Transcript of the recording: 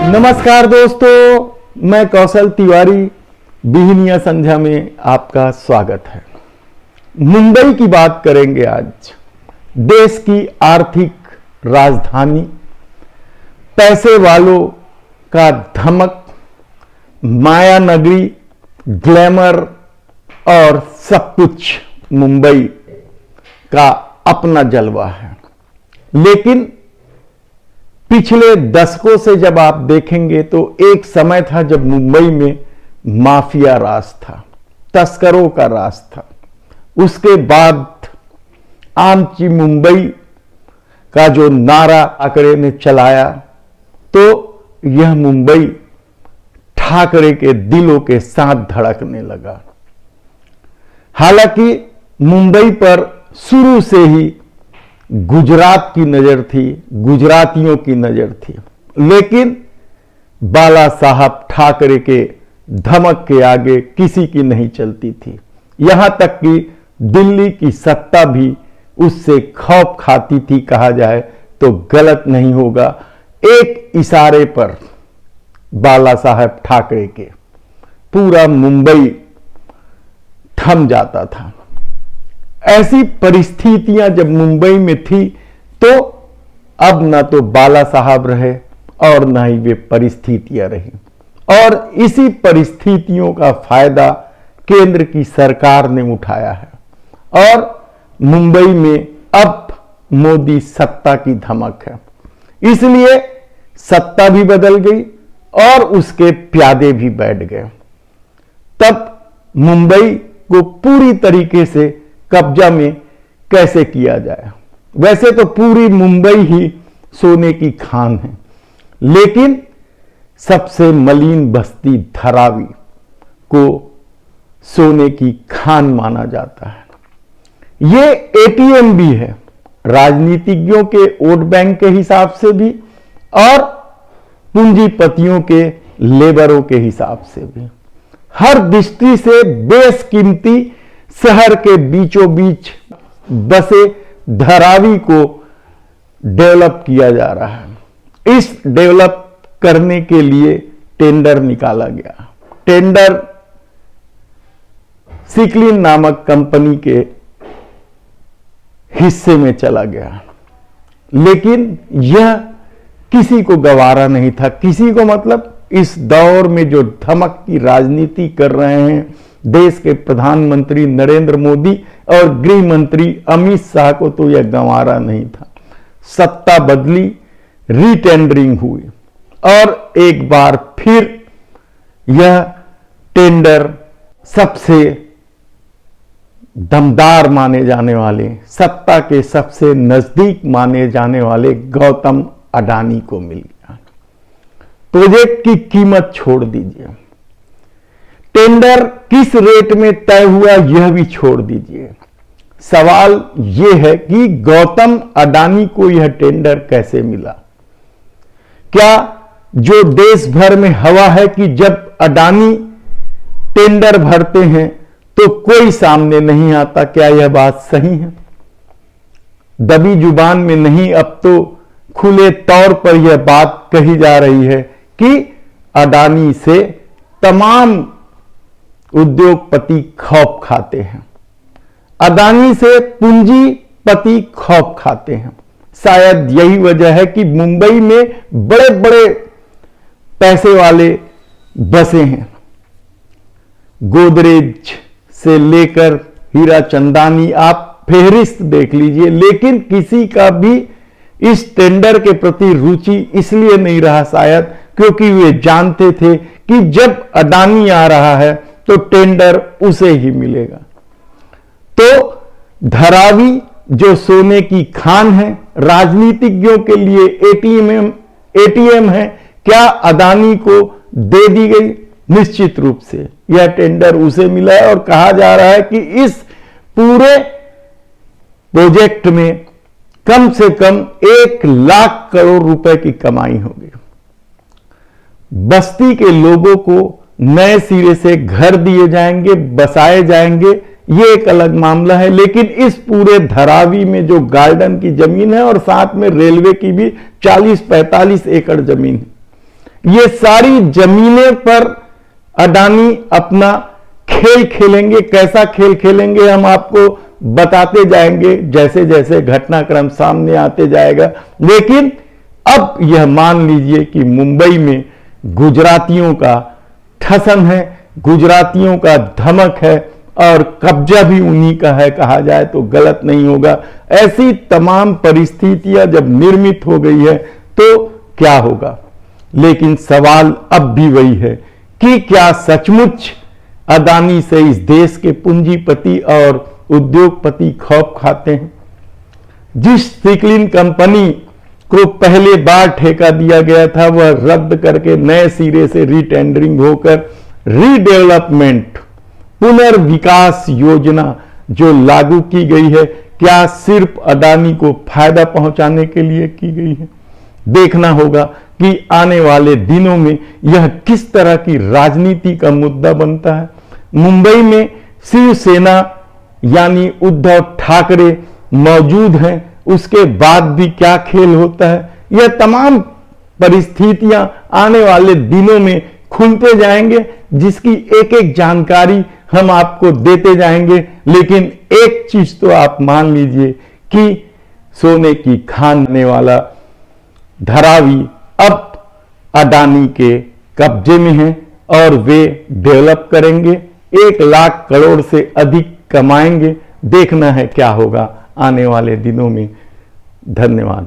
नमस्कार दोस्तों, मैं कौशल तिवारी बिहनिया संध्या में आपका स्वागत है। मुंबई की बात करेंगे आज। देश की आर्थिक राजधानी, पैसे वालों का धमक, माया नगरी, ग्लैमर और सब कुछ मुंबई का अपना जलवा है। लेकिन पिछले दशकों से जब आप देखेंगे तो एक समय था जब मुंबई में माफिया राज था, तस्करों का राज था। उसके बाद आमची मुंबई का जो नारा ठाकरे ने चलाया, तो यह मुंबई ठाकरे के दिलों के साथ धड़कने लगा। हालांकि मुंबई पर शुरू से ही गुजरात की नजर थी, गुजरातियों की नजर थी, लेकिन बाला साहब ठाकरे के धमक के आगे किसी की नहीं चलती थी। यहां तक कि दिल्ली की सत्ता भी उससे खौफ खाती थी, कहा जाए तो गलत नहीं होगा। एक इशारे पर बाला साहब ठाकरे के पूरा मुंबई थम जाता था। ऐसी परिस्थितियां जब मुंबई में थी, तो अब ना तो बाला साहब रहे और ना ही वे परिस्थितियां रही। और इसी परिस्थितियों का फायदा केंद्र की सरकार ने उठाया है और मुंबई में अब मोदी सत्ता की धमक है। इसलिए सत्ता भी बदल गई और उसके प्यादे भी बैठ गए। तब मुंबई को पूरी तरीके से कब्जा में कैसे किया जाए। वैसे तो पूरी मुंबई ही सोने की खान है, लेकिन सबसे मलिन बस्ती धारावी को सोने की खान माना जाता है। ये एटीएम भी है, राजनीतिज्ञों के वोट बैंक के हिसाब से भी और पूंजीपतियों के, लेबरों के हिसाब से भी। हर दृष्टि से बेशकीमती शहर के बीचों बीच बसे धारावी को डेवलप किया जा रहा है। इस डेवलप करने के लिए टेंडर निकाला गया। टेंडर सिक्लिन नामक कंपनी के हिस्से में चला गया, लेकिन यह किसी को गवारा नहीं था। किसी को मतलब इस दौर में जो धमक की राजनीति कर रहे हैं देश के प्रधानमंत्री नरेंद्र मोदी और गृह मंत्री अमित शाह को तो यह गंवारा नहीं था। सत्ता बदली, रीटेंडरिंग हुई और एक बार फिर यह टेंडर सबसे दमदार माने जाने वाले, सत्ता के सबसे नजदीक माने जाने वाले गौतम अडानी को मिल गया। प्रोजेक्ट की कीमत छोड़ दीजिए, टेंडर किस रेट में तय हुआ यह भी छोड़ दीजिए। सवाल यह है कि गौतम अडानी को यह टेंडर कैसे मिला। क्या जो देश भर में हवा है कि जब अडानी टेंडर भरते हैं तो कोई सामने नहीं आता, क्या यह बात सही है? दबी जुबान में नहीं, अब तो खुले तौर पर यह बात कही जा रही है कि अडानी से तमाम उद्योगपति खौफ खाते हैं, अडानी से पूंजीपति खौफ खाते हैं। शायद यही वजह है कि मुंबई में बड़े बड़े पैसे वाले बसे हैं। गोदरेज से लेकर हीरा चंदानी, आप फेहरिस्त देख लीजिए, लेकिन किसी का भी इस टेंडर के प्रति रुचि इसलिए नहीं रहा, शायद क्योंकि वे जानते थे कि जब अडानी आ रहा है तो टेंडर उसे ही मिलेगा। तो धारावी जो सोने की खान है, राजनीतिज्ञों के लिए एटीएम है, क्या अडानी को दे दी गई? निश्चित रूप से यह टेंडर उसे मिला है और कहा जा रहा है कि इस पूरे प्रोजेक्ट में कम से कम 1 लाख करोड़ रुपए की कमाई होगी। बस्ती के लोगों को नए सिरे से घर दिए जाएंगे, बसाए जाएंगे, ये एक अलग मामला है। लेकिन इस पूरे धारावी में जो गार्डन की जमीन है और साथ में रेलवे की भी 40-45 एकड़ जमीन है, ये सारी जमीनें पर अडानी अपना खेल खेलेंगे। कैसा खेल खेलेंगे हम आपको बताते जाएंगे जैसे जैसे घटनाक्रम सामने आते जाएगा। लेकिन अब यह मान लीजिए कि मुंबई में गुजरातियों का ठसन है, गुजरातियों का धमक है और कब्जा भी उन्हीं का है, कहा जाए तो गलत नहीं होगा। ऐसी तमाम परिस्थितियां जब निर्मित हो गई है तो क्या होगा। लेकिन सवाल अब भी वही है कि क्या सचमुच अडानी से इस देश के पूंजीपति और उद्योगपति खौफ खाते हैं। जिस सिक्लिन कंपनी को पहले बार ठेका दिया गया था वह रद्द करके नए सिरे से रीटेंडरिंग होकर रीडेवलपमेंट पुनर्विकास योजना जो लागू की गई है, क्या सिर्फ अडानी को फायदा पहुंचाने के लिए की गई है। देखना होगा कि आने वाले दिनों में यह किस तरह की राजनीति का मुद्दा बनता है। मुंबई में शिवसेना यानी उद्धव ठाकरे मौजूद हैं, उसके बाद भी क्या खेल होता है, यह तमाम परिस्थितियां आने वाले दिनों में खुलते जाएंगे, जिसकी एक एक जानकारी हम आपको देते जाएंगे। लेकिन एक चीज तो आप मान लीजिए कि सोने की खान आने वाला धारावी अब अडानी के कब्जे में है और वे डेवलप करेंगे, 1 लाख करोड़ से अधिक कमाएंगे। देखना है क्या होगा आने वाले दिनों में। धन्यवाद।